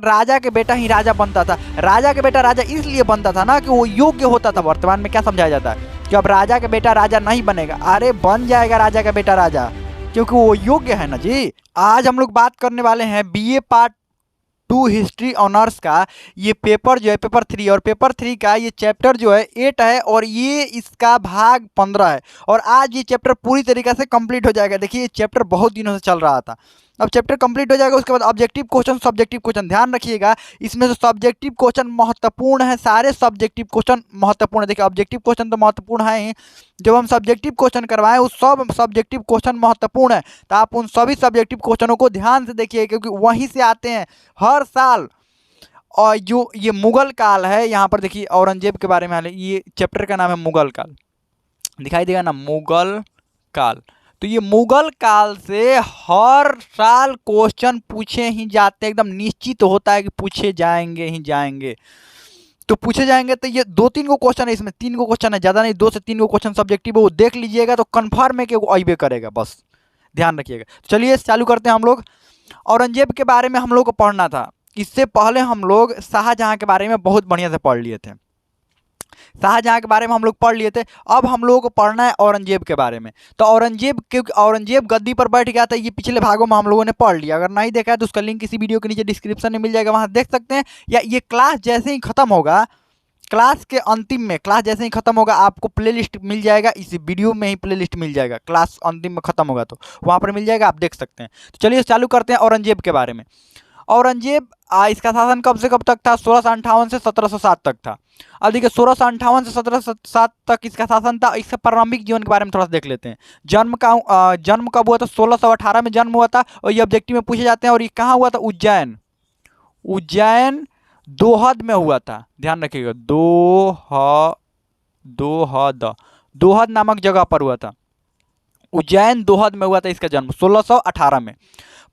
राजा के बेटा ही राजा बनता था। राजा के बेटा राजा इसलिए बनता था ना कि वो योग्य होता था। वर्तमान में क्या समझाया जाता है कि अब राजा के बेटा राजा नहीं बनेगा, अरे बन जाएगा राजा का बेटा राजा, क्योंकि वो योग्य है ना जी। आज हम लोग बात करने वाले हैं बीए पार्ट 2 हिस्ट्री ऑनर्स का। ये पेपर जो है पेपर 3, और पेपर 3 का ये चैप्टर जो है 8 है और ये इसका भाग 15 है। और आज ये चैप्टर पूरी तरीके से कंप्लीट हो जाएगा। देखिए ये चैप्टर बहुत दिनों से चल रहा था, अब चैप्टर कंप्लीट हो जाएगा। उसके बाद ऑब्जेक्टिव क्वेश्चन, सब्जेक्टिव क्वेश्चन, ध्यान रखिएगा इसमें जो सब्जेक्टिव क्वेश्चन महत्वपूर्ण है, सारे सब्जेक्टिव क्वेश्चन महत्वपूर्ण है। देखिए ऑब्जेक्टिव क्वेश्चन तो महत्वपूर्ण है ही, जब हम सब्जेक्टिव क्वेश्चन करवाएं उस सब सब्जेक्टिव क्वेश्चन महत्वपूर्ण है, तो आप उन सभी सब्जेक्टिव क्वेश्चनों को ध्यान से देखिए, क्योंकि वहीं से आते हैं हर साल। और जो ये मुगल काल है, यहाँ पर देखिए औरंगजेब के बारे में ये चैप्टर का नाम है मुगल काल, दिखाई देगा ना, मुगल काल। तो ये मुगल काल से हर साल क्वेश्चन पूछे ही जाते हैं, एकदम निश्चित होता है कि पूछे जाएंगे ही जाएंगे। तो पूछे जाएंगे, तो ये 2-3 को क्वेश्चन है, इसमें 3 को क्वेश्चन है, ज़्यादा नहीं, 2 से 3 को क्वेश्चन सब्जेक्टिव है, वो देख लीजिएगा तो कन्फर्म है कि वो अइबे करेगा, बस ध्यान रखिएगा। तो चलिए चालू करते हैं हम लोग। औरंगजेब के बारे में हम लोग को पढ़ना था। इससे पहले हम लोग शाहजहाँ के बारे में बहुत बढ़िया से पढ़ लिए थे, शाहजहाँ के बारे में हम लोग पढ़ लिए थे। अब हम लोगों को पढ़ना है औरंगजेब के बारे में। तो औरंगजेब, क्योंकि औरंगजेब गद्दी पर बैठ गया था, ये पिछले भागों में हम लोगों ने पढ़ लिया। अगर नहीं देखा है तो उसका लिंक इसी वीडियो के नीचे डिस्क्रिप्शन में मिल जाएगा, वहाँ देख सकते हैं। या ये क्लास जैसे ही खत्म होगा, क्लास के अंतिम में, क्लास जैसे ही खत्म होगा आपको प्लेलिस्ट मिल जाएगा, इसी वीडियो में ही प्लेलिस्ट मिल जाएगा। क्लास अंतिम में खत्म होगा तो वहाँ पर मिल जाएगा, आप देख सकते हैं। तो चलिए चालू करते हैं औरंगजेब के बारे में। औरंगजेब इसका शासन कब से कब तक था? 1658 से 1707 तक था। अब देखिए 1658 से 1707 तक इसका शासन था। इसका प्रारंभिक जीवन के बारे में थोड़ा सा देख लेते हैं। जन्म कब हुआ था? 1618 में जन्म हुआ था, और ये ऑब्जेक्टिव में पूछे जाते हैं। और ये कहाँ हुआ था? उज्जैन, उज्जैन दोहद में हुआ था, ध्यान रखिएगा, दोहद नामक जगह पर हुआ था। उज्जैन दोहद में हुआ था इसका जन्म 1618 में।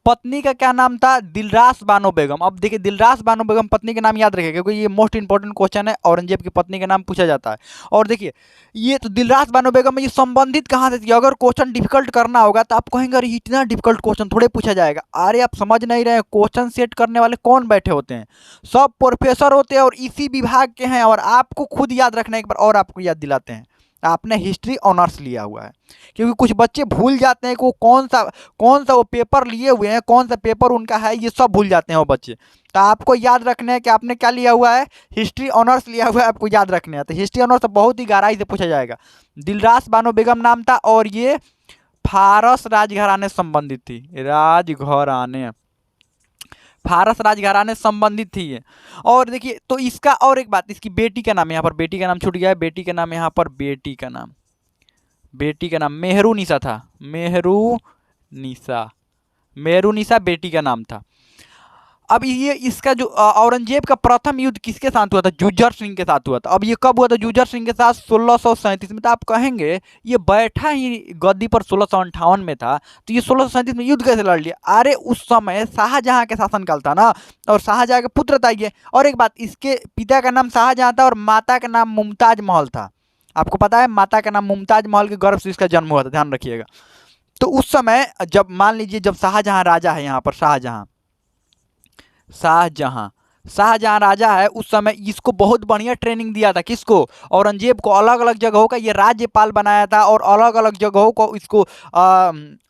पत्नी का क्या नाम था? दिलरास बानो बेगम। अब देखिए दिलरास बानो बेगम पत्नी का नाम याद रखिएगा, क्योंकि ये मोस्ट इंपॉर्टेंट क्वेश्चन है, औरंगजेब की पत्नी का नाम पूछा जाता है। और देखिए ये तो दिलरास बानो बेगम ये संबंधित कहाँ से थी? अगर क्वेश्चन डिफिकल्ट करना होगा तो आप कहेंगे अरे इतना डिफिकल्ट क्वेश्चन थोड़े पूछा जाएगा। अरे आप समझ नहीं रहे, क्वेश्चन सेट करने वाले कौन बैठे होते हैं? सब प्रोफेसर होते हैं और इसी विभाग के हैं, और आपको खुद याद रखना, एक बार और आपको याद दिलाते हैं, आपने हिस्ट्री ऑनर्स लिया हुआ है। क्योंकि कुछ बच्चे भूल जाते हैं कि वो कौन सा वो पेपर लिए हुए हैं, कौन सा पेपर उनका है, ये सब भूल जाते हैं वो बच्चे। तो आपको याद रखना है कि आपने क्या लिया हुआ है, हिस्ट्री ऑनर्स लिया हुआ है, आपको याद रखना है। तो हिस्ट्री ऑनर्स तो बहुत ही गहराई से पूछा जाएगा। दिलरास बानो बेगम नाम था, और ये फारस राजघराने से संबंधित थी, फारस राजघराने संबंधित थी ये। और देखिए तो इसका और एक बात, इसकी बेटी का नाम, यहाँ पर बेटी का नाम छूट गया है। बेटी का नाम, यहाँ पर बेटी का नाम मेहरुनिसा था, मेहरुनिसा बेटी का नाम था। अब ये इसका जो औरंगजेब का प्रथम युद्ध किसके साथ हुआ था? जुज्जर सिंह के साथ हुआ था। अब ये कब हुआ था जुज्जर सिंह के साथ? 1637 में। तो आप कहेंगे ये बैठा ही गद्दी पर 1658 में था, तो ये 1637 में युद्ध कैसे लड़ लिया? अरे उस समय शाहजहाँ के शासनकाल था ना, और शाहजहाँ के पुत्र था ये। और एक बात, इसके पिता का नाम शाहजहाँ था और माता का नाम मुमताज महल था। आपको पता है माता का नाम मुमताज महल के गर्भ से इसका जन्म हुआ था, ध्यान रखिएगा। तो उस समय जब मान लीजिए जब शाहजहाँ राजा है, यहाँ पर शाहजहाँ राजा है, उस समय इसको बहुत बढ़िया ट्रेनिंग दिया था। किसको? औरंगजेब को। अलग अलग जगहों का ये राज्यपाल बनाया था, और अलग अलग जगहों को इसको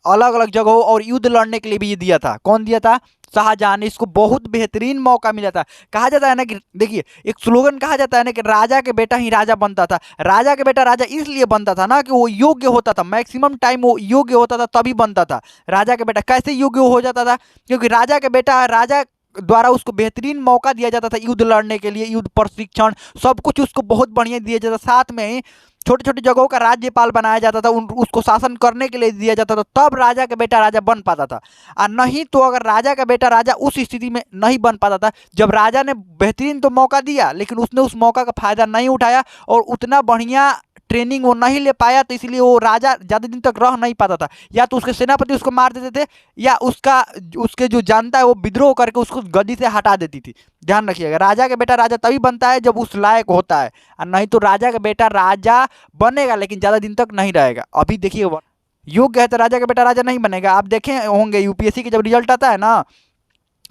अलग अलग जगहों और युद्ध लड़ने के लिए भी ये दिया था। कौन दिया था? शाहजहाँ ने। इसको बहुत बेहतरीन मौका मिला था। कहा जाता है ना कि देखिए एक स्लोगन कहा जाता है ना कि राजा के बेटा ही राजा बनता था। राजा के बेटा राजा इसलिए बनता था ना कि वो योग्य होता था, मैक्सिमम टाइम वो योग्य होता था तभी बनता था। राजा के बेटा कैसे योग्य हो जाता था? क्योंकि राजा के बेटा, राजा द्वारा उसको बेहतरीन मौका दिया जाता था युद्ध लड़ने के लिए, युद्ध प्रशिक्षण सब कुछ उसको बहुत बढ़िया दिया जाता। साथ में ही छोटे छोटे जगहों का राज्यपाल बनाया जाता था, उसको शासन करने के लिए दिया जाता था, तब राजा का बेटा राजा बन पाता था। और नहीं तो अगर राजा का बेटा राजा उस स्थिति में नहीं बन पाता था, जब राजा ने बेहतरीन तो मौका दिया लेकिन उसने उस मौका का फायदा नहीं उठाया और उतना बढ़िया ट्रेनिंग वो नहीं ले पाया, तो इसलिए वो राजा ज़्यादा दिन तक रह नहीं पाता था। या तो उसके सेनापति उसको मार देते थे, या उसके जो जनता है वो विद्रोह करके उसको गद्दी से हटा देती थी। ध्यान रखिएगा, राजा का बेटा राजा तभी बनता है जब उस लायक होता है, और नहीं तो राजा का बेटा राजा बनेगा लेकिन ज़्यादा दिन तक नहीं रहेगा। अभी देखिए योग्य है तो राजा का बेटा राजा नहीं बनेगा। आप देखे होंगे यूपीएससी के जब रिजल्ट आता है ना,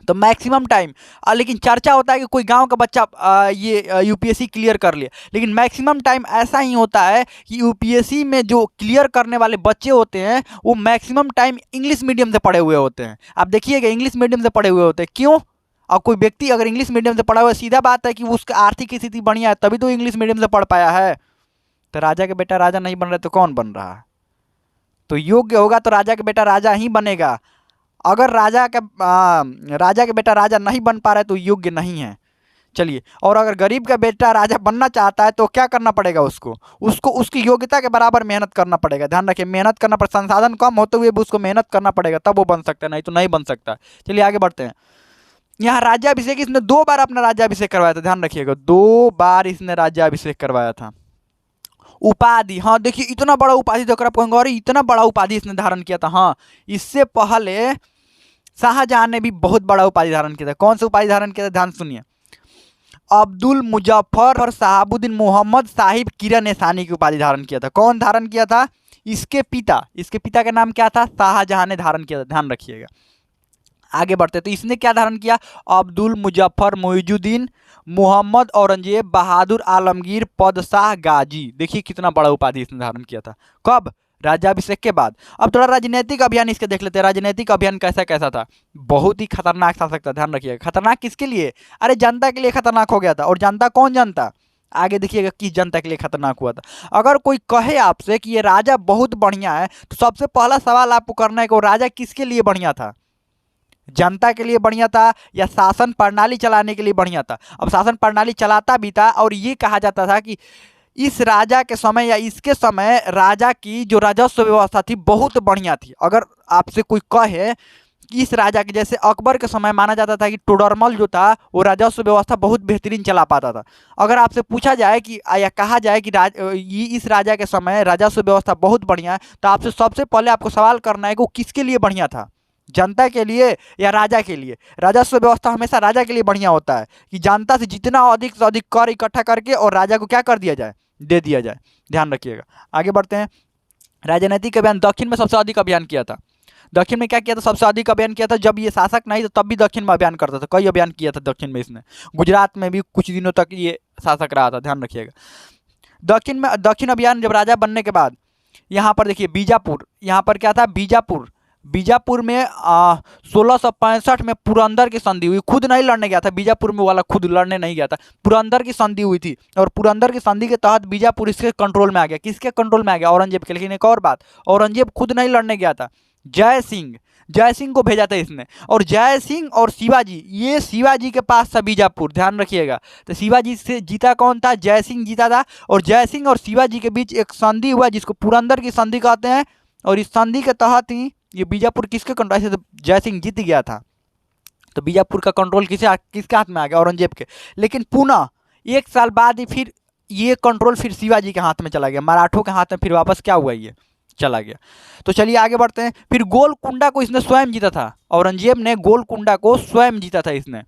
तो मैक्सिमम टाइम लेकिन चर्चा होता है कि कोई गांव का बच्चा ये यूपीएससी क्लियर कर लिया, लेकिन मैक्सिमम टाइम ऐसा ही होता है कि यूपीएससी में जो क्लियर करने वाले बच्चे होते हैं वो मैक्सिमम टाइम इंग्लिश मीडियम से पढ़े हुए होते हैं। आप देखिएगा इंग्लिश मीडियम से पढ़े हुए होते हैं। क्यों? और कोई व्यक्ति अगर इंग्लिश मीडियम से पढ़ा हुआ है, सीधा बात है कि उसका आर्थिक स्थिति बढ़िया है तभी तो इंग्लिश मीडियम से पढ़ पाया है। तो राजा के बेटा राजा नहीं बन रहा तो कौन बन रहा है? तो योग्य होगा तो राजा के बेटा राजा ही बनेगा। अगर राजा के बेटा राजा नहीं बन पा रहा है तो योग्य नहीं है। चलिए, और अगर गरीब का बेटा राजा बनना चाहता है तो क्या करना पड़ेगा? उसको उसकी योग्यता के बराबर मेहनत करना पड़ेगा। ध्यान रखिए, मेहनत करना पर संसाधन कम होते हुए भी उसको मेहनत करना पड़ेगा, तब वो बन सकता है, नहीं तो नहीं बन सकता। चलिए आगे बढ़ते हैं। यहाँ राज्याभिषेक इसने 2 बार अपना राज्याभिषेक करवाया था। ध्यान रखिएगा, 2 बार इसने राज्याभिषेक करवाया था। उपाधि, हाँ देखिए इतना बड़ा उपाधि तो आप कहेंगे अरे इतना बड़ा उपाधि इसने धारण किया था। हाँ, इससे पहले शाहजहां ने भी बहुत बड़ा उपाधि धारण किया था। कौन सा उपाधि धारण किया था? ध्यान सुनिए, अब्दुल मुजफ्फर और साहबुद्दीन मोहम्मद साहिब किरण एसानी की उपाधि धारण किया था। कौन धारण किया था? इसके पिता का नाम क्या था? शाहजहां ने धारण किया था। ध्यान रखिएगा। आगे बढ़ते तो इसने क्या धारण किया? अब्दुल मुजफ्फर मुइजुद्दीन मोहम्मद औरंगजेब बहादुर आलमगीर पदशाह गाजी। देखिए कितना बड़ा उपाधि इसने धारण किया था। कब? राज्याभिषेक के बाद। अब थोड़ा राजनीतिक अभियान इसके देख लेते हैं। राजनीतिक अभियान कैसा कैसा था? बहुत ही खतरनाक शासक था। ध्यान रखिएगा, खतरनाक किसके लिए? अरे जनता के लिए खतरनाक हो गया था। और जनता कौन? जनता आगे देखिएगा किस जनता के लिए खतरनाक हुआ था। अगर कोई कहे आपसे कि ये राजा बहुत बढ़िया है तो सबसे पहला सवाल आपको करना है कि वो राजा किसके लिए बढ़िया था? जनता के लिए बढ़िया था या शासन प्रणाली चलाने के लिए बढ़िया था? अब शासन प्रणाली चलाता भी था और ये कहा जाता था कि इस राजा के समय या इसके समय राजा की जो राजस्व व्यवस्था थी बहुत बढ़िया थी। अगर आपसे कोई कहे कि इस राजा के जैसे अकबर के समय माना जाता था कि टोडरमल जो था वो राजस्व व्यवस्था बहुत बेहतरीन चला पाता था। अगर आपसे पूछा जाए कि या कहा जाए कि इस राजा के समय राजस्व व्यवस्था बहुत बढ़िया है तो आपसे सबसे पहले आपको सवाल करना है कि वो किसके लिए बढ़िया था? जनता के लिए या राजा के लिए? राजस्व व्यवस्था हमेशा राजा के लिए बढ़िया होता है कि जनता से जितना अधिक से अधिक कर इकट्ठा करके और राजा को क्या कर दिया जाए? दे दिया जाए। ध्यान रखिएगा। आगे बढ़ते हैं। राजनीतिक अभियान दक्षिण में सबसे अधिक अभियान किया था। दक्षिण में क्या किया था? सबसे अधिक अभियान किया था। जब ये शासक नहीं तो तब भी दक्षिण में अभियान करता था। कई अभियान किया था दक्षिण में इसने। गुजरात में भी कुछ दिनों तक ये शासक रहा था। ध्यान रखिएगा। दक्षिण अभियान जब राजा बनने के बाद यहाँ पर देखिए बीजापुर, यहाँ पर क्या था? बीजापुर में 1665 में पुरंदर की संधि हुई। खुद नहीं लड़ने गया था बीजापुर में, वाला खुद लड़ने नहीं गया था, पुरंदर की संधि हुई थी। और पुरंदर की संधि के तहत बीजापुर इसके कंट्रोल में आ गया। किसके कंट्रोल में आ गया? औरंगजेब के। लेकिन एक और बात, औरंगजेब खुद नहीं लड़ने गया था, जय सिंह को भेजा था इसने। और जय सिंह और शिवाजी, ये शिवाजी के पास था बीजापुर। ध्यान रखिएगा। तो शिवाजी से जीता कौन था? जय सिंह जीता था। और जय सिंह और शिवाजी के बीच एक संधि हुआ जिसको पुरंदर की संधि कहते हैं। और इस संधि के तहत ही ये बीजापुर किसके कंट्रोल से? तो जय सिंह जीत गया था तो बीजापुर का कंट्रोल किसके हाथ में आ गया? औरंगजेब के। लेकिन पुनः 1 साल बाद ही फिर ये कंट्रोल फिर शिवाजी के हाथ में चला गया, मराठों के हाथ में फिर वापस क्या हुआ? ये चला गया। तो चलिए आगे बढ़ते हैं। फिर गोलकुंडा को इसने स्वयं जीता था। औरंगजेब ने गोलकुंडा को स्वयं जीता था इसने।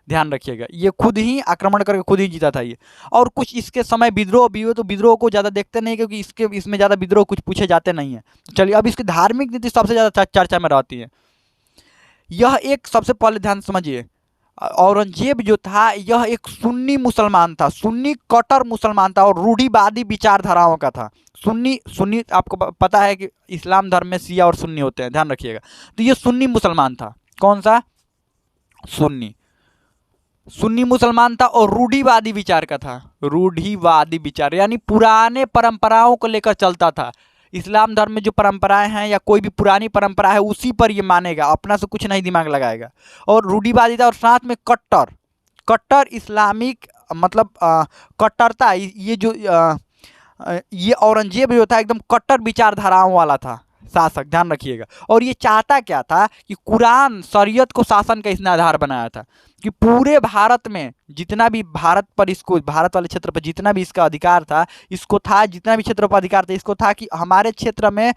ध्यान रखिएगा, ये खुद ही आक्रमण करके खुद ही जीता था ये। और कुछ इसके समय विद्रोह भी हुए तो विद्रोह को ज़्यादा देखते नहीं क्योंकि इसमें ज़्यादा विद्रोह कुछ पूछे जाते नहीं हैं। चलिए अब इसकी धार्मिक नीति सबसे ज़्यादा चर्चा में रहती है। यह एक सबसे पहले ध्यान समझिए, औरंगजेब जो था यह एक सुन्नी मुसलमान था, सुन्नी कट्टर मुसलमान था और रूढ़िवादी विचारधाराओं का था। सुन्नी आपको पता है कि इस्लाम धर्म में शिया और सुन्नी होते हैं। ध्यान रखिएगा। तो ये सुन्नी मुसलमान था। कौन सा? सुन्नी मुसलमान था और रूढ़िवादी विचार का था। रूढ़िवादी विचार यानी पुराने परंपराओं को लेकर चलता था। इस्लाम धर्म में जो परंपराएं हैं या कोई भी पुरानी परंपरा है उसी पर ये मानेगा, अपना से कुछ नहीं दिमाग लगाएगा। और रूढ़िवादी था और साथ में कट्टर इस्लामिक मतलब कट्टरता। ये औरंगजेब जो था एकदम कट्टर विचारधाराओं वाला था शासक। ध्यान रखिएगा। और ये चाहता क्या था कि कुरान शरीयत को शासन का इसने आधार बनाया था कि पूरे भारत में जितना भी भारत वाले क्षेत्र पर जितना भी इसका अधिकार था, इसको था, जितना भी क्षेत्र पर अधिकार था इसको था कि हमारे क्षेत्र में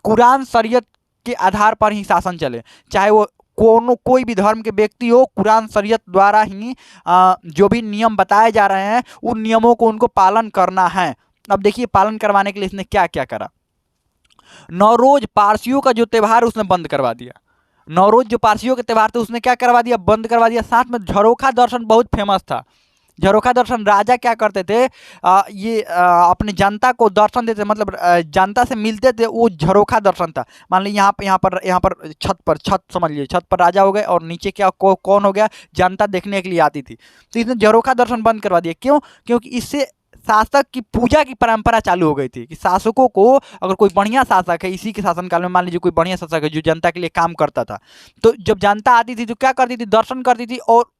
कुरान शरीयत के आधार पर ही शासन चले। चाहे वो कोई भी धर्म के व्यक्ति हो, कुरान शरीयत द्वारा ही जो भी नियम बताए जा रहे हैं उन नियमों को उनको पालन करना है। अब देखिए पालन करवाने के लिए इसने क्या क्या करा। नौरोज पारसियों का जो त्यौहार उसने बंद करवा दिया। नवरोज जो पारसियों के त्यौहार थे उसने क्या करवा दिया, बंद करवा दिया। साथ में झरोखा दर्शन बहुत फेमस था। झरोखा दर्शन राजा क्या करते थे, अपने जनता को दर्शन देते, मतलब जनता से मिलते थे, वो झरोखा दर्शन था। मान लीजिए यहाँ पर छत समझ लीजिए, छत पर राजा हो गए और नीचे क्या कौन हो गया, जनता देखने के लिए आती थी। तो इसने झरोखा दर्शन बंद करवा दिया। क्यों? क्योंकि इससे शासक की पूजा की परंपरा चालू हो गई थी कि शासकों को, अगर कोई बढ़िया शासक है, इसी के शासनकाल में मान लीजिए कोई बढ़िया शासक है जो जनता के लिए काम करता था, तो जब जनता आती थी तो क्या करती थी, दर्शन करती थी और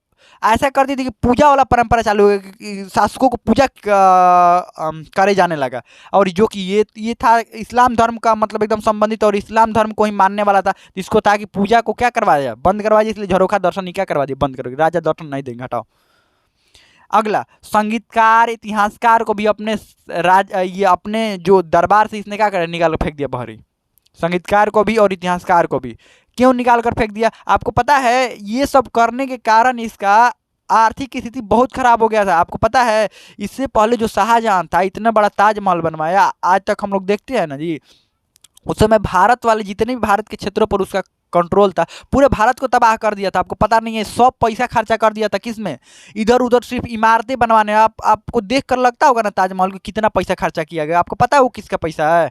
ऐसा करती थी कि पूजा वाला परंपरा चालू हो गया कि शासकों को पूजा करे जाने लगा। और जो कि ये था इस्लाम धर्म का मतलब एकदम संबंधित, और इस्लाम धर्म को ही मानने वाला था, जिसको था कि पूजा को क्या करवाया, बंद करवाया। इसलिए झरोखा दर्शन ही क्या करवा दिया, बंद करोगे, राजा दर्शन नहीं देंगे, हटाओ। अगला, संगीतकार इतिहासकार को भी ये अपने जो दरबार से इसने क्या कर निकाल फेंक दिया बाहरी। संगीतकार को भी और इतिहासकार को भी क्यों निकाल कर फेंक दिया? आपको पता है ये सब करने के कारण इसका आर्थिक स्थिति बहुत खराब हो गया था। आपको पता है इससे पहले जो शाहजहां था, इतना बड़ा ताजमहल बनवाया, आज तक हम लोग देखते हैं ना जी, उस समय भारत वाले जितने भी भारत के क्षेत्रों पर उसका कंट्रोल था, पूरे भारत को तबाह कर दिया था। आपको पता नहीं है, सब पैसा खर्चा कर दिया था किस में, इधर उधर सिर्फ इमारतें बनवाने। आपको देख कर लगता होगा ना ताजमहल को कितना पैसा खर्चा किया गया। आपको पता है वो किसका पैसा है?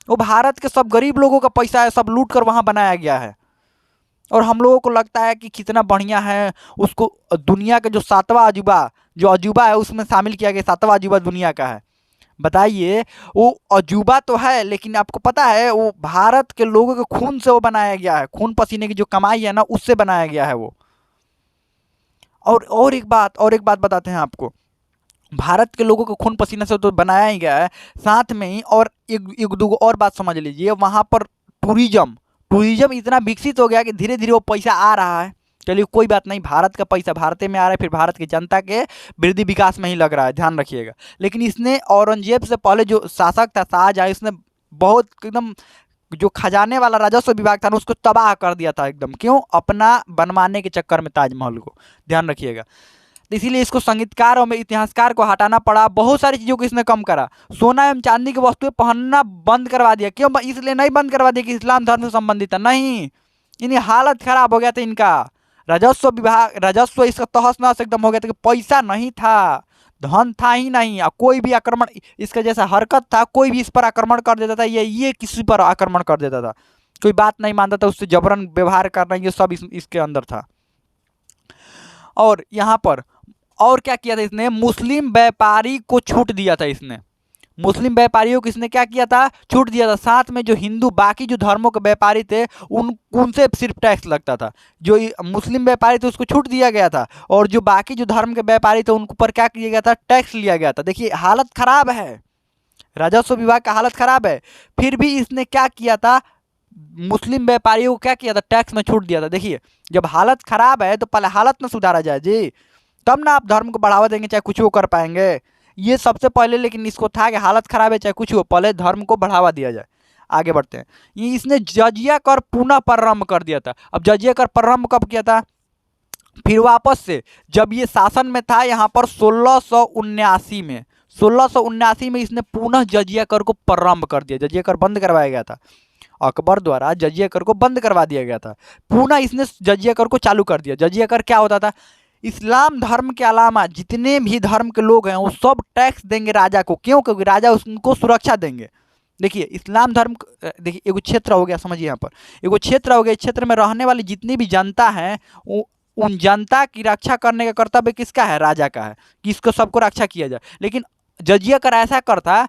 वो भारत के सब गरीब लोगों का पैसा है, सब लूट कर वहाँ बनाया गया है। और हम लोगों को लगता है कि कितना बढ़िया है, उसको दुनिया का जो सातवां अजूबा है उसमें शामिल किया गया, सातवां अजूबा दुनिया का है। बताइए, वो अजूबा तो है, लेकिन आपको पता है वो भारत के लोगों के खून से वो बनाया गया है, खून पसीने की जो कमाई है ना, उससे बनाया गया है वो। और एक बात बताते हैं आपको, भारत के लोगों को खून पसीने से तो बनाया ही गया है, साथ में ही और एक दो और बात समझ लीजिए, वहाँ पर टूरिज्म इतना विकसित हो गया कि धीरे धीरे वो पैसा आ रहा है। चलिए कोई बात नहीं, भारत का पैसा भारत में आ रहा है, फिर भारत की जनता के वृद्धि विकास में ही लग रहा है, ध्यान रखिएगा। लेकिन इसने औरंगजेब से पहले जो शासक था शाहजहां, इसने बहुत एकदम जो खजाने वाला राजस्व विभाग था ना, उसको तबाह कर दिया था एकदम। क्यों? अपना बनवाने के चक्कर में ताजमहल को, ध्यान रखिएगा। तो इसीलिए इसको संगीतकार और इतिहासकार को हटाना पड़ा। बहुत सारी चीज़ों को इसने कम करा। सोना एवं चांदी की वस्तुएं पहनना बंद करवा दिया। क्यों? इसलिए नहीं बंद करवा दिया कि इस्लाम धर्म से संबंधित था, नहीं, इन्हें हालत खराब हो गया था इनका। राजस्व इसका तहस नहस एकदम हो गया था कि पैसा नहीं था, धन था ही नहीं। और कोई भी आक्रमण, इसका जैसा हरकत था, कोई भी इस पर आक्रमण कर देता था, ये किसी पर आक्रमण कर देता था, कोई बात नहीं मानता था, उससे जबरन व्यवहार करना, ये सब इसके अंदर था। और यहाँ पर और क्या किया था इसने, मुस्लिम व्यापारी को छूट दिया था इसने। मुस्लिम व्यापारियों को इसने क्या किया था, छूट दिया था। साथ में जो हिंदू बाकी जो धर्मों के व्यापारी थे उनसे सिर्फ टैक्स लगता था। जो मुस्लिम व्यापारी थे उसको छूट दिया गया था, और जो बाकी जो धर्म के व्यापारी थे उन पर क्या किया गया था, टैक्स लिया गया था। देखिए हालत खराब है, राजस्व विभाग का हालत खराब है। फिर भी इसने क्या किया था, मुस्लिम व्यापारियों को क्या किया था, टैक्स में छूट दिया था। देखिए जब हालत खराब है तो पहले हालत में सुधारा जाए जी, तब ना आप धर्म को बढ़ावा देंगे, चाहे कुछ वो कर पाएंगे। ये सबसे पहले लेकिन इसको था कि हालत खराब है चाहे कुछ हो, पहले धर्म को बढ़ावा दिया जाए। आगे बढ़ते हैं। ये इसने जजिया कर पुनः प्रारंभ कर दिया था। अब जजिया कर प्रारंभ कब किया था, फिर वापस से जब ये शासन में था यहाँ पर 1679 में इसने पुनः जजिया कर को प्रारंभ कर दिया। जजिया कर बंद करवाया गया था, अकबर द्वारा जजिया कर को बंद करवा दिया गया था, पुनः इसने जजिया कर को चालू कर दिया। जजिया कर क्या होता था, इस्लाम धर्म के अलावा जितने भी धर्म के लोग हैं वो सब टैक्स देंगे राजा को। क्यों? क्योंकि राजा उनको सुरक्षा देंगे। देखिए इस्लाम धर्म, देखिए एगो क्षेत्र हो गया, समझिए यहाँ पर एगो क्षेत्र हो गया, क्षेत्र में रहने वाली जितनी भी जनता है, उन जनता की रक्षा करने का कर्तव्य किसका है, राजा का है, कि इसको सबको रक्षा किया जाए। लेकिन जजिया कर ऐसा करता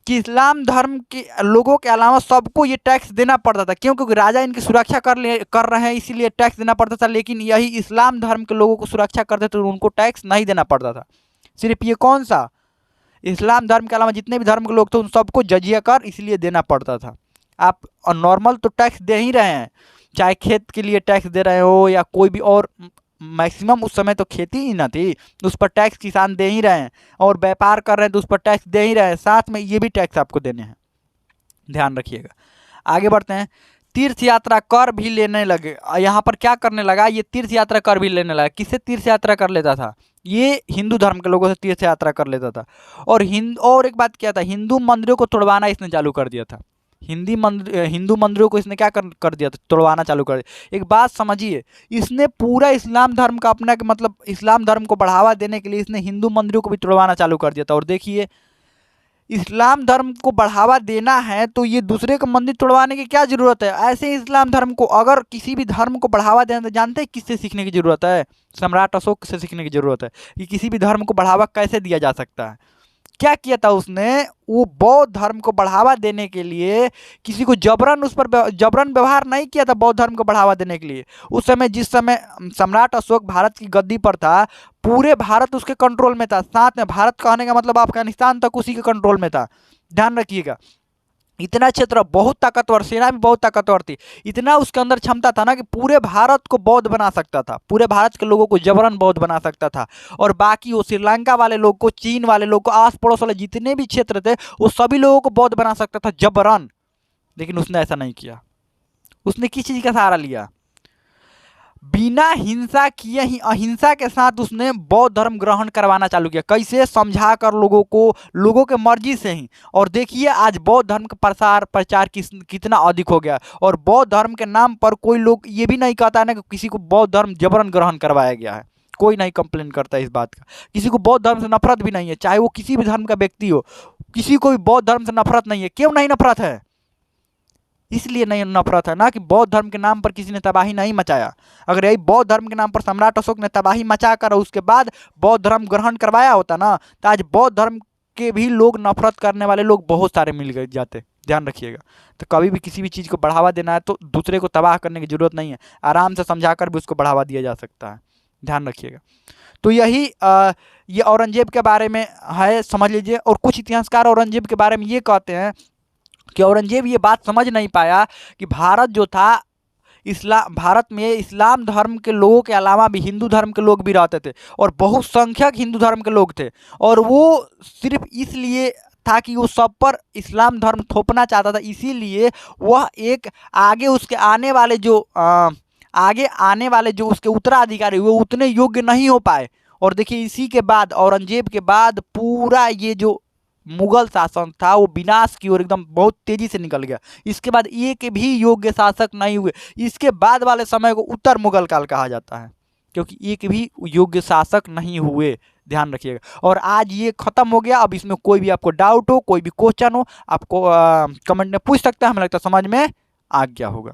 कि इस्लाम धर्म के लोगों के अलावा सबको ये टैक्स देना पड़ता था। क्यों? क्योंकि राजा इनकी सुरक्षा कर रहे हैं, इसीलिए टैक्स देना पड़ता था। लेकिन यही इस्लाम धर्म के लोगों को सुरक्षा करते थे तो उनको टैक्स नहीं देना पड़ता था। सिर्फ ये कौन सा, इस्लाम धर्म के अलावा जितने भी धर्म के लोग थे उन सबको जजिया कर इसलिए देना पड़ता था। आप नॉर्मल तो टैक्स दे ही रहे हैं, चाहे खेत के लिए टैक्स दे रहे हो या कोई भी और, मैक्सिमम उस समय तो खेती ही ना थी, उस पर टैक्स किसान दे ही रहे हैं, और व्यापार कर रहे हैं तो उस पर टैक्स दे ही रहे हैं, साथ में ये भी टैक्स आपको देने हैं, ध्यान रखिएगा। आगे बढ़ते हैं। तीर्थ यात्रा कर भी लेने लगे। यहाँ पर क्या करने लगा, ये तीर्थ यात्रा कर भी लेने लगा। किससे तीर्थ यात्रा कर लेता था, ये हिंदू धर्म के लोगों से तीर्थ यात्रा कर लेता था। और एक बात क्या था, हिंदू मंदिरों को तोड़वाना इसने चालू कर दिया था। हिंदू मंदिरों को इसने क्या कर दिया था, तोड़वाना चालू कर दिया। एक बात समझिए, इसने पूरा इस्लाम धर्म का अपना मतलब इस्लाम धर्म को बढ़ावा देने के लिए इसने हिंदू मंदिरों को भी तोड़वाना चालू कर दिया था। और देखिए, इस्लाम धर्म को बढ़ावा देना है तो ये दूसरे का मंदिर तोड़वाने की क्या जरूरत है। ऐसे ही इस्लाम धर्म को अगर किसी भी धर्म को बढ़ावा देना, तो जानते हैं किससे सीखने की जरूरत है? सम्राट अशोक से सीखने की जरूरत है कि किसी भी धर्म को बढ़ावा कैसे दिया जा सकता है। क्या किया था उसने? वो बौद्ध धर्म को बढ़ावा देने के लिए किसी को जबरन उस पर जबरन व्यवहार नहीं किया था। बौद्ध धर्म को बढ़ावा देने के लिए उस समय, जिस समय सम्राट अशोक भारत की गद्दी पर था, पूरे भारत उसके कंट्रोल में था। साथ में भारत कहने का मतलब अफगानिस्तान तक उसी के कंट्रोल में था। ध्यान रखिएगा, इतना क्षेत्र, बहुत ताकतवर, सेना भी बहुत ताकतवर थी। इतना उसके अंदर क्षमता था ना कि पूरे भारत को बौद्ध बना सकता था, पूरे भारत के लोगों को जबरन बौद्ध बना सकता था। और बाकी वो श्रीलंका वाले लोग को, चीन वाले लोग को, आस पड़ोस वाले जितने भी क्षेत्र थे, वो सभी लोगों को बौद्ध बना सकता था जबरन। लेकिन उसने ऐसा नहीं किया। उसने किस चीज का सहारा लिया? बिना हिंसा किए ही अहिंसा के साथ उसने बौद्ध धर्म ग्रहण करवाना चालू किया। कैसे? समझा कर लोगों को, लोगों के मर्जी से ही। और देखिए आज बौद्ध धर्म का प्रचार कितना अधिक हो गया। और बौद्ध धर्म के नाम पर कोई लोग ये भी नहीं कहता है ना कि किसी को बौद्ध धर्म जबरन ग्रहण करवाया गया है। कोई नहीं कंप्लेन करता है इस बात का। किसी को बौद्ध धर्म से नफरत भी नहीं है, चाहे वो किसी भी धर्म का व्यक्ति हो। किसी को भी बौद्ध धर्म से नफरत नहीं है। क्यों नहीं नफरत है? इसलिए नहीं नफरत है ना कि बौद्ध धर्म के नाम पर किसी ने तबाही नहीं मचाया। अगर यही बौद्ध धर्म के नाम पर सम्राट अशोक ने तबाही मचा कर उसके बाद बौद्ध धर्म ग्रहण करवाया होता ना, तो आज बौद्ध धर्म के भी लोग, नफरत करने वाले लोग बहुत सारे मिल गए जाते। ध्यान रखिएगा। तो कभी भी किसी भी चीज़ को बढ़ावा देना है तो दूसरे को तबाह करने की जरूरत नहीं है, आराम से समझा कर भी उसको बढ़ावा दिया जा सकता है। ध्यान रखिएगा। तो यही ये औरंगजेब के बारे में है, समझ लीजिए। और कुछ इतिहासकार औरंगजेब के बारे में ये कहते हैं कि औरंगजेब ये बात समझ नहीं पाया कि भारत जो था, भारत में इस्लाम धर्म के लोगों के अलावा भी हिंदू धर्म के लोग भी रहते थे, और बहुसंख्यक हिंदू धर्म के लोग थे। और वो सिर्फ इसलिए था कि वो सब पर इस्लाम धर्म थोपना चाहता था, इसीलिए वह एक आगे उसके आने वाले जो आगे आने वाले जो उसके उत्तराधिकारी हुए उतने योग्य नहीं हो पाए। और देखिए, इसी के बाद, औरंगजेब के बाद, पूरा ये जो मुगल शासन था वो विनाश की ओर एकदम बहुत तेजी से निकल गया। इसके बाद एक भी योग्य शासक नहीं हुए। इसके बाद वाले समय को उत्तर मुगल काल कहा जाता है, क्योंकि एक भी योग्य शासक नहीं हुए। ध्यान रखिएगा। और आज ये खत्म हो गया। अब इसमें कोई भी आपको डाउट हो, कोई भी क्वेश्चन हो, आपको कमेंट में पूछ सकते हैं। हमें लगता है समझ में आ गया होगा।